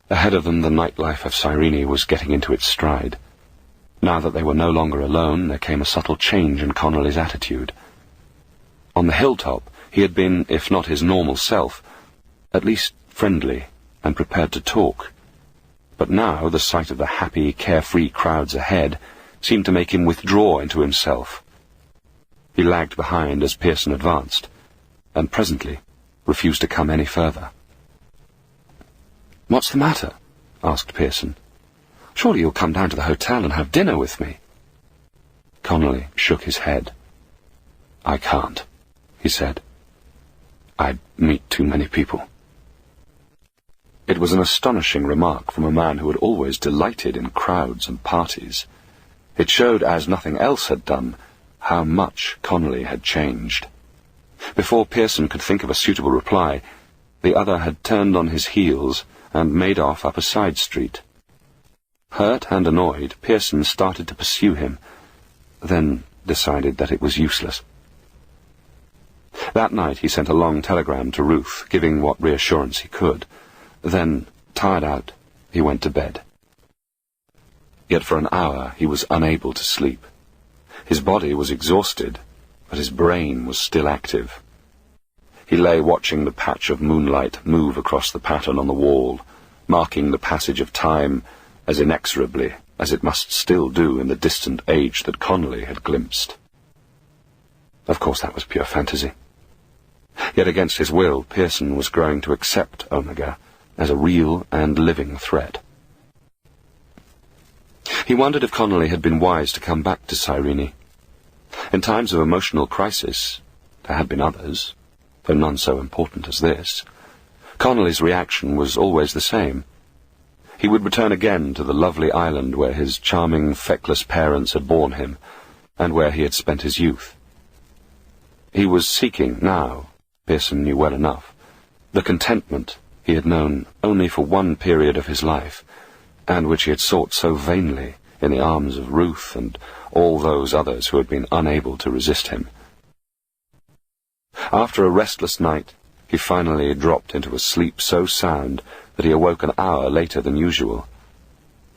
Ahead of them, the nightlife of Cyrene was getting into its stride. Now that they were no longer alone, there came a subtle change in Connolly's attitude. On the hilltop, he had been, if not his normal self, at least friendly and prepared to talk. But now the sight of the happy, carefree crowds ahead seemed to make him withdraw into himself. He lagged behind as Pearson advanced, and presently refused to come any further. "What's the matter?" asked Pearson. "Surely you'll come down to the hotel and have dinner with me." Connolly shook his head. "I can't," he said. "I'd meet too many people." It was an astonishing remark from a man who had always delighted in crowds and parties. It showed, as nothing else had done, how much Connolly had changed. Before Pearson could think of a suitable reply, the other had turned on his heels and made off up a side street. Hurt and annoyed, Pearson started to pursue him, then decided that it was useless. That night he sent a long telegram to Ruth, giving what reassurance he could. Then, tired out, he went to bed. Yet for an hour he was unable to sleep. His body was exhausted, but his brain was still active. He lay watching the patch of moonlight move across the pattern on the wall, marking the passage of time as inexorably as it must still do in the distant age that Connolly had glimpsed. Of course that was pure fantasy. Yet against his will, Pearson was growing to accept Omega as a real and living threat. He wondered if Connolly had been wise to come back to Cyrene. In times of emotional crisis, there had been others, though none so important as this. Connolly's reaction was always the same. He would return again to the lovely island where his charming, feckless parents had borne him, and where he had spent his youth. He was seeking now, Pearson knew well enough, the contentment he had known only for one period of his life, and which he had sought so vainly in the arms of Ruth and all those others who had been unable to resist him. After a restless night, he finally dropped into a sleep so sound that he awoke an hour later than usual.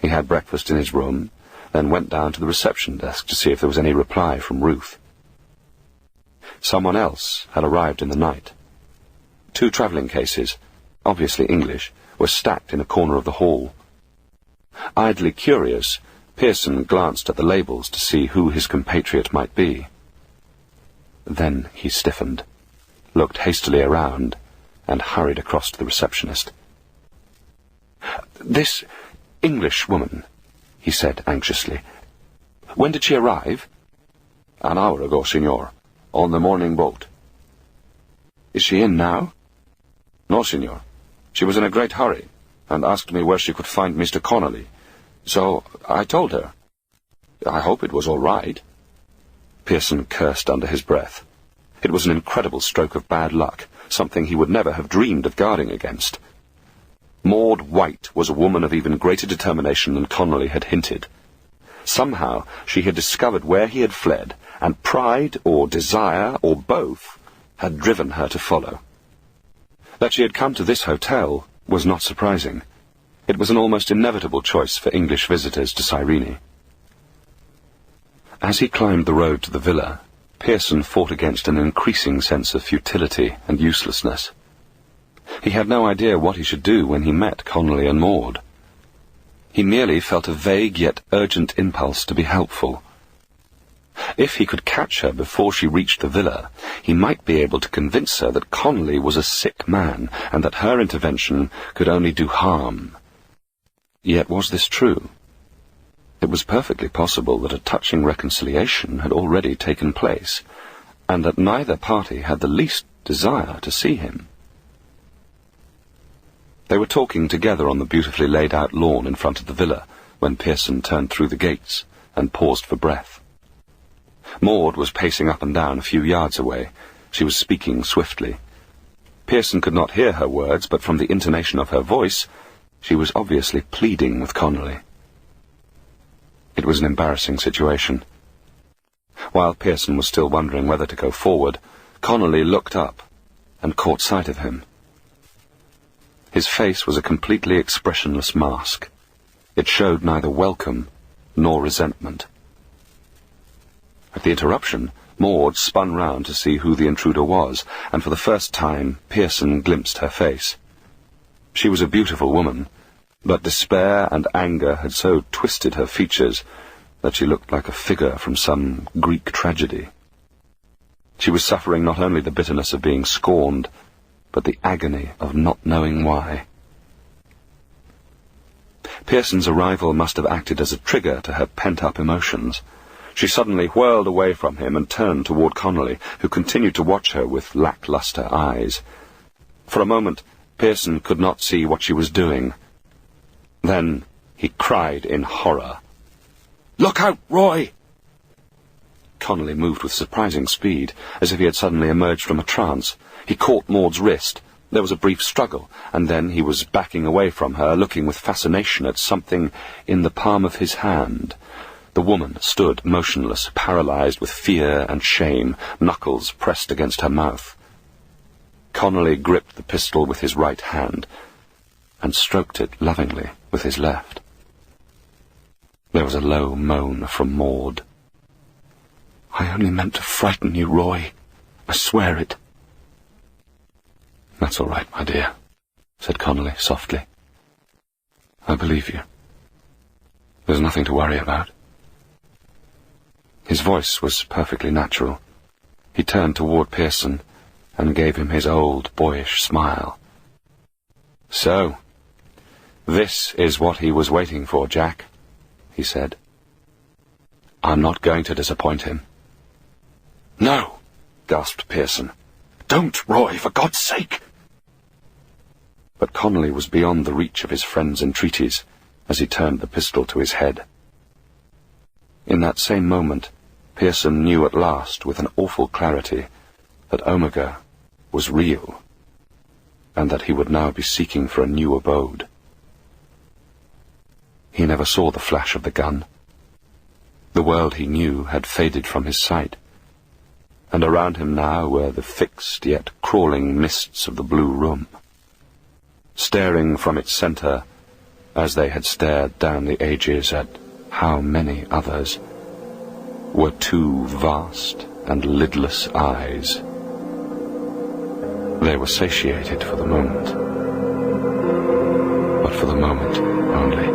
He had breakfast in his room, then went down to the reception desk to see if there was any reply from Ruth. Someone else had arrived in the night. 2 travelling cases, obviously English, were stacked in a corner of the hall. Idly curious, Pearson glanced at the labels to see who his compatriot might be. Then he stiffened, looked hastily around, and hurried across to the receptionist. "This English woman," he said anxiously. "When did she arrive?" "An hour ago, signor, on the morning boat." "Is she in now?" "No, signor. She was in a great hurry, and asked me where she could find Mr. Connolly. So I told her. I hope it was all right." Pearson cursed under his breath. It was an incredible stroke of bad luck, something he would never have dreamed of guarding against. Maud White was a woman of even greater determination than Connolly had hinted. Somehow she had discovered where he had fled, and pride or desire or both had driven her to follow. That she had come to this hotel was not surprising. It was an almost inevitable choice for English visitors to Cyrene. As he climbed the road to the villa, Pearson fought against an increasing sense of futility and uselessness. He had no idea what he should do when he met Connolly and Maud. He merely felt a vague yet urgent impulse to be helpful. If he could catch her before she reached the villa, he might be able to convince her that Connolly was a sick man, and that her intervention could only do harm. Yet was this true? It was perfectly possible that a touching reconciliation had already taken place, and that neither party had the least desire to see him. They were talking together on the beautifully laid-out lawn in front of the villa, when Pearson turned through the gates and paused for breath. Maud was pacing up and down a few yards away. She was speaking swiftly. Pearson could not hear her words, but from the intonation of her voice, she was obviously pleading with Connolly. It was an embarrassing situation. While Pearson was still wondering whether to go forward, Connolly looked up and caught sight of him. His face was a completely expressionless mask. It showed neither welcome nor resentment. At the interruption, Maud spun round to see who the intruder was, and for the first time Pearson glimpsed her face. She was a beautiful woman, but despair and anger had so twisted her features that she looked like a figure from some Greek tragedy. She was suffering not only the bitterness of being scorned, but the agony of not knowing why. Pearson's arrival must have acted as a trigger to her pent-up emotions. She suddenly whirled away from him and turned toward Connolly, who continued to watch her with lackluster eyes. For a moment, Pearson could not see what she was doing. Then he cried in horror, "Look out, Roy!" Connolly moved with surprising speed, as if he had suddenly emerged from a trance. He caught Maud's wrist. There was a brief struggle, and then he was backing away from her, looking with fascination at something in the palm of his hand. The woman stood motionless, paralyzed with fear and shame, knuckles pressed against her mouth. Connolly gripped the pistol with his right hand and stroked it lovingly with his left. There was a low moan from Maud. "I only meant to frighten you, Roy. I swear it." "That's all right, my dear," said Connolly softly. "I believe you. There's nothing to worry about." His voice was perfectly natural. He turned toward Pearson and gave him his old boyish smile. "So, this is what he was waiting for, Jack," he said. "I'm not going to disappoint him." "No," gasped Pearson. "Don't, Roy, for God's sake!" But Connolly was beyond the reach of his friend's entreaties as he turned the pistol to his head. In that same moment, Pearson knew at last with an awful clarity that Omega was real, and that he would now be seeking for a new abode. He never saw the flash of the gun. The world he knew had faded from his sight, and around him now were the fixed yet crawling mists of the blue room. Staring from its centre, as they had stared down the ages at how many others, were two vast and lidless eyes. They were satiated for the moment, but for the moment only.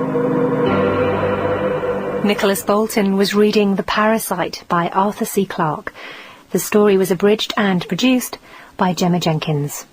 Nicholas Bolton was reading The Parasite by Arthur C. Clarke. The story was abridged and produced by Gemma Jenkins.